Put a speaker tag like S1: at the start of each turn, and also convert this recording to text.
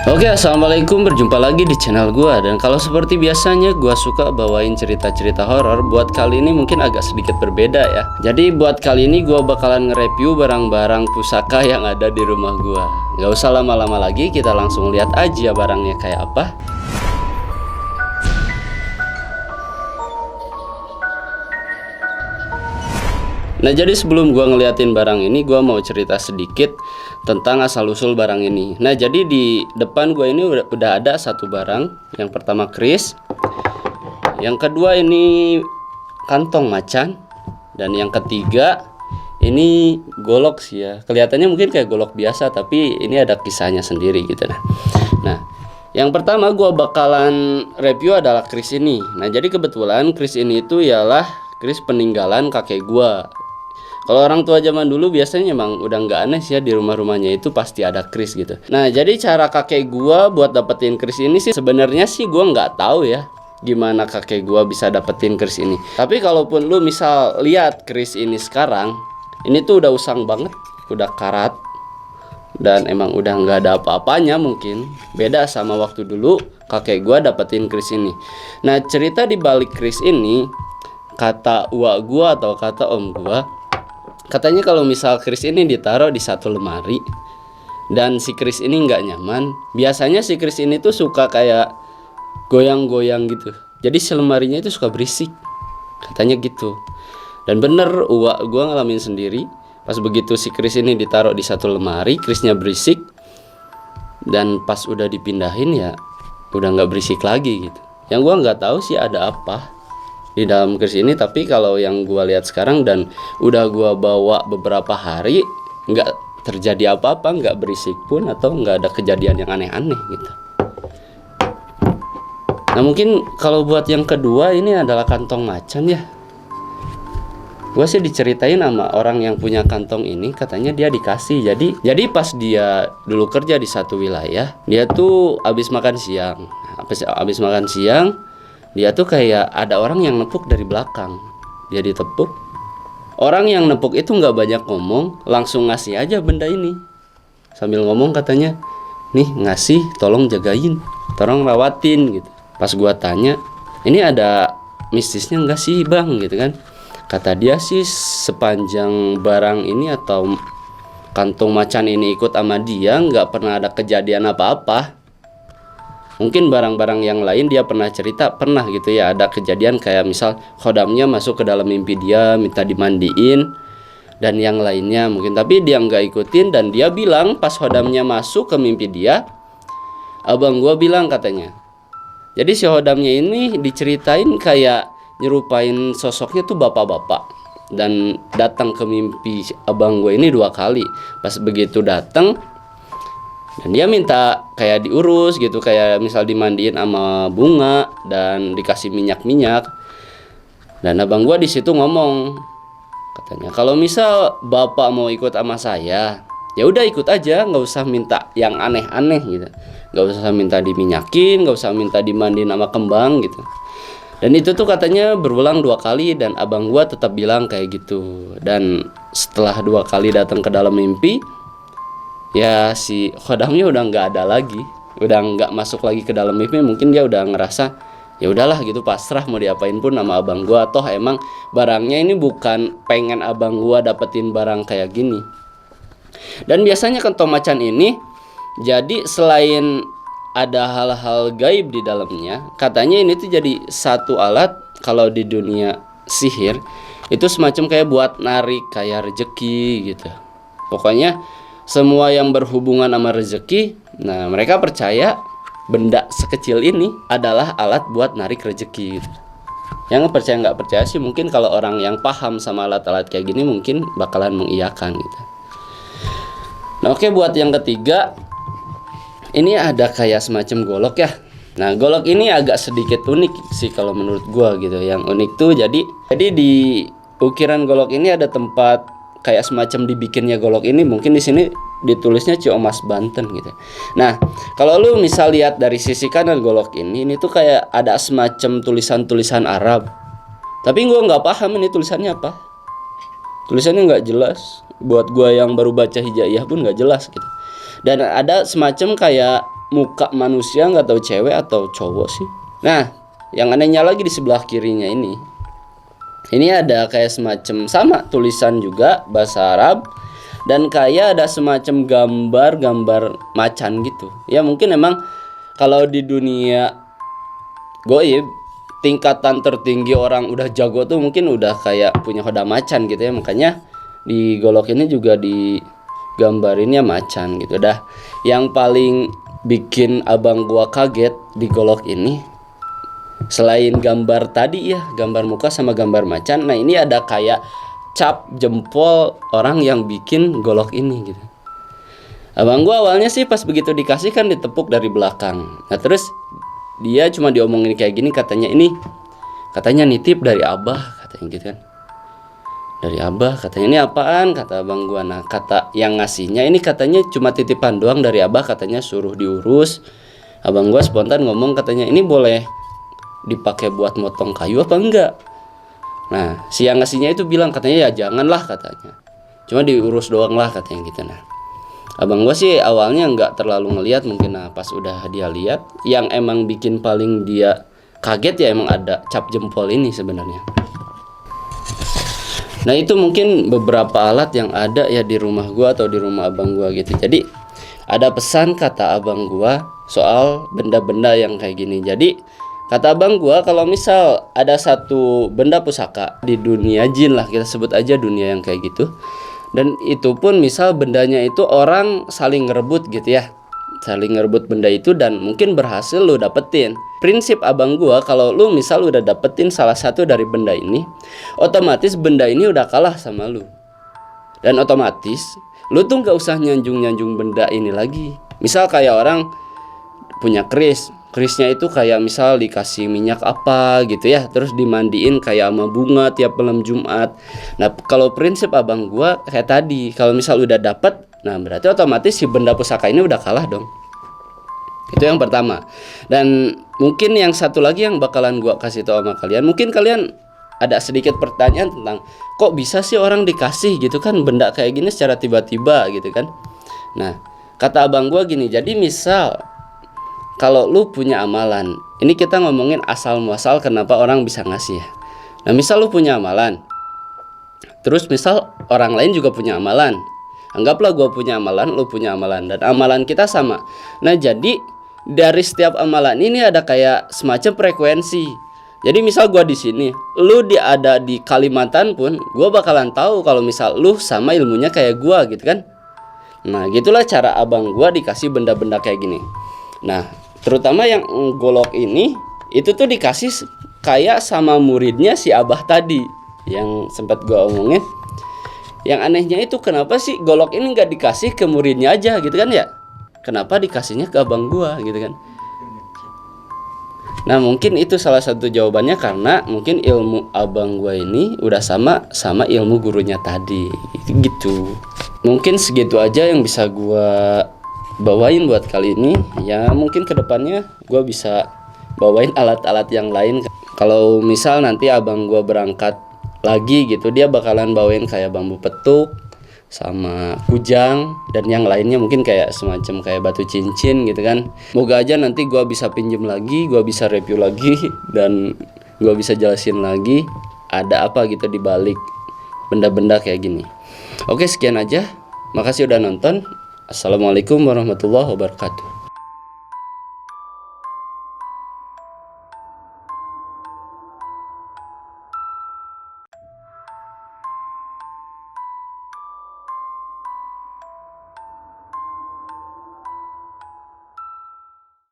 S1: Oke, assalamualaikum, berjumpa lagi di channel gua. Dan kalau seperti biasanya gua suka bawain cerita-cerita horor. Buat kali ini mungkin agak sedikit berbeda ya. Jadi buat kali ini gua bakalan nge-review barang-barang pusaka yang ada di rumah gua. Gak usah lama-lama lagi, kita langsung lihat aja barangnya kayak apa. Nah, jadi sebelum gua ngeliatin barang ini, gua mau cerita sedikit tentang asal-usul barang ini. Nah, jadi di depan gua ini udah ada satu barang. Yang pertama keris, yang kedua ini kantong macan, dan yang ketiga ini golok sih ya. Kelihatannya mungkin kayak golok biasa, tapi ini ada kisahnya sendiri gitu. Nah, yang pertama gua bakalan review adalah keris ini. Nah, jadi kebetulan keris ini itu ialah keris peninggalan kakek gua. Kalau orang tua zaman dulu biasanya emang udah nggak aneh sih ya, di rumah-rumahnya itu pasti ada keris gitu. Nah, jadi cara kakek gua buat dapetin keris ini sih sebenarnya sih gua nggak tahu ya gimana kakek gua bisa dapetin keris ini. Tapi kalaupun lu misal lihat keris ini sekarang, ini tuh udah usang banget, udah karat, dan emang udah nggak ada apa-apanya mungkin. Beda sama waktu dulu kakek gua dapetin keris ini. Nah, cerita di balik keris ini, kata uak gua atau kata om gua, katanya kalau misal keris ini ditaruh di satu lemari dan si keris ini nggak nyaman, biasanya si keris ini tuh suka kayak goyang-goyang gitu. Jadi si lemarinya itu suka berisik, katanya gitu. Dan bener, uak gua ngalamin sendiri. Pas begitu si keris ini ditaruh di satu lemari, kerisnya berisik. Dan pas udah dipindahin ya udah nggak berisik lagi gitu. Yang gua nggak tahu sih ada apa di dalam keris ini, tapi kalau yang gua lihat sekarang dan udah gua bawa beberapa hari, nggak terjadi apa-apa, nggak berisik pun atau nggak ada kejadian yang aneh-aneh gitu. Nah, mungkin kalau buat yang kedua ini adalah kantong macan ya. Gua sih diceritain sama orang yang punya kantong ini, katanya dia dikasih. Jadi pas dia dulu kerja di satu wilayah, dia tuh habis makan siang. Habis makan siang, dia tuh kayak ada orang yang nepuk dari belakang. Dia ditepuk. Orang yang nepuk itu nggak banyak ngomong, langsung ngasih aja benda ini. Sambil ngomong katanya, nih ngasih, tolong jagain, tolong rawatin gitu. Pas gua tanya, ini ada mistisnya nggak sih bang gitu kan? Kata dia sih sepanjang barang ini atau kantung macan ini ikut sama dia, nggak pernah ada kejadian apa-apa. Mungkin barang-barang yang lain dia pernah cerita, pernah gitu ya, ada kejadian kayak misal khodamnya masuk ke dalam mimpi dia, minta dimandiin dan yang lainnya mungkin. Tapi dia nggak ikutin dan dia bilang pas khodamnya masuk ke mimpi dia, abang gua bilang katanya. Jadi si khodamnya ini diceritain kayak nyerupain sosoknya tuh bapak-bapak. Dan datang ke mimpi abang gua ini 2 kali. Pas begitu datang, dan dia minta kayak diurus gitu, kayak misal dimandiin sama bunga dan dikasih minyak-minyak. Dan abang gua di situ ngomong, katanya kalau misal bapak mau ikut sama saya, ya udah ikut aja, nggak usah minta yang aneh-aneh gitu, nggak usah minta diminyakin, nggak usah minta dimandiin sama kembang gitu. Dan itu tuh katanya berulang 2 kali dan abang gua tetap bilang kayak gitu. Dan setelah 2 kali datang ke dalam mimpi, ya si khodamnya udah nggak ada lagi, udah nggak masuk lagi ke dalam mimpi. Mungkin dia udah ngerasa ya udahlah gitu, pasrah mau diapain pun sama abang gua. Toh emang barangnya ini bukan pengen abang gua dapetin barang kayak gini. Dan biasanya kantong macan ini, jadi selain ada hal-hal gaib di dalamnya, katanya ini tuh jadi satu alat kalau di dunia sihir itu semacam kayak buat narik kayak rezeki gitu. Pokoknya semua yang berhubungan sama rezeki, nah mereka percaya benda sekecil ini adalah alat buat narik rezeki gitu. Yang percaya nggak percaya sih mungkin kalau orang yang paham sama alat-alat kayak gini mungkin bakalan mengiyakan gitu. Nah, oke, buat yang ketiga ini ada kayak semacam golok ya. Nah, golok ini agak sedikit unik sih kalau menurut gua gitu. Yang unik tuh jadi di ukiran golok ini ada tempat kayak semacam dibikinnya golok ini, mungkin di sini ditulisnya Ciomas Banten gitu. Nah, kalau lu misal lihat dari sisi kanan golok ini tuh kayak ada semacam tulisan-tulisan Arab. Tapi gua nggak paham ini tulisannya apa. Tulisannya nggak jelas. Buat gua yang baru baca hijaiyah pun nggak jelas gitu. Dan ada semacam kayak muka manusia, nggak tahu cewek atau cowok sih. Nah, yang anehnya lagi di sebelah kirinya ini ada kayak semacam sama tulisan juga bahasa Arab, dan kayak ada semacam gambar macan gitu. Ya mungkin emang kalau di dunia goib tingkatan tertinggi orang udah jago tuh mungkin udah kayak punya hoda macan gitu ya, makanya di golok ini juga digambarinnya macan gitu. Dah yang paling bikin abang gua kaget di golok ini, selain gambar tadi ya, gambar muka sama gambar macan, nah ini ada kayak cap jempol orang yang bikin golok ini gitu. Abang gua awalnya sih pas begitu dikasih kan ditepuk dari belakang. Nah terus dia cuma diomongin kayak gini, katanya nitip dari abah, katanya gitu kan. Dari abah, katanya ini apaan, kata abang gua. Nah kata yang ngasihnya ini katanya cuma titipan doang dari abah, katanya suruh diurus. Abang gua spontan ngomong, katanya ini boleh dipakai buat motong kayu apa enggak. Nah si yang ngasihnya itu bilang, katanya ya janganlah, katanya cuma diurus doang lah, katanya gitu. Nah abang gua sih awalnya nggak terlalu ngelihat mungkin. Nah pas udah dia lihat, yang emang bikin paling dia kaget ya emang ada cap jempol ini sebenarnya. Nah itu mungkin beberapa alat yang ada ya di rumah gua atau di rumah abang gua gitu. Jadi ada pesan kata abang gua soal benda-benda yang kayak gini. Jadi kata abang gua, kalau misal ada satu benda pusaka di dunia jin lah, kita sebut aja dunia yang kayak gitu, dan itu pun misal bendanya itu orang saling ngerebut gitu ya, saling ngerebut benda itu dan mungkin berhasil lu dapetin. Prinsip abang gua, kalau lu misal udah dapetin salah satu dari benda ini, otomatis benda ini udah kalah sama lu, dan otomatis lu tuh gak usah nyanjung benda ini lagi. Misal kayak orang punya kerisnya itu kayak misal dikasih minyak apa gitu ya, terus dimandiin kayak sama bunga tiap malam Jumat. Nah kalau prinsip abang gua kayak tadi, kalau misal udah dapet, nah berarti otomatis si benda pusaka ini udah kalah dong. Itu yang pertama. Dan mungkin yang satu lagi yang bakalan gua kasih tahu sama kalian, mungkin kalian ada sedikit pertanyaan tentang kok bisa sih orang dikasih gitu kan benda kayak gini secara tiba-tiba gitu kan. Nah kata abang gua gini, jadi misal kalau lu punya amalan, ini kita ngomongin asal muasal kenapa orang bisa ngasih ya. Nah misal lu punya amalan, terus misal orang lain juga punya amalan, anggaplah gua punya amalan, lu punya amalan, dan amalan kita sama. Nah jadi dari setiap amalan ini ada kayak semacam frekuensi. Jadi misal gua di sini, lu ada di Kalimantan pun, gua bakalan tahu kalau misal lu sama ilmunya kayak gua gitu kan. Nah gitulah cara abang gua dikasih benda-benda kayak gini. Nah terutama yang golok ini, itu tuh dikasih kayak sama muridnya si abah tadi yang sempat gua omongin. Yang anehnya itu kenapa sih golok ini nggak dikasih ke muridnya aja gitu kan ya? Kenapa dikasihnya ke abang gua gitu kan? Nah mungkin itu salah satu jawabannya, karena mungkin ilmu abang gua ini udah sama ilmu gurunya tadi gitu. Mungkin segitu aja yang bisa gua bawain buat kali ini. Ya mungkin kedepannya gua bisa bawain alat-alat yang lain. Kalau misal nanti abang gua berangkat lagi gitu, dia bakalan bawain kayak bambu petuk sama kujang dan yang lainnya, mungkin kayak semacam kayak batu cincin gitu kan. Moga aja nanti gua bisa pinjem lagi, gua bisa review lagi, dan gua bisa jelasin lagi ada apa gitu di balik benda-benda kayak gini. Oke, sekian aja. Makasih udah nonton. Assalamualaikum warahmatullahi wabarakatuh.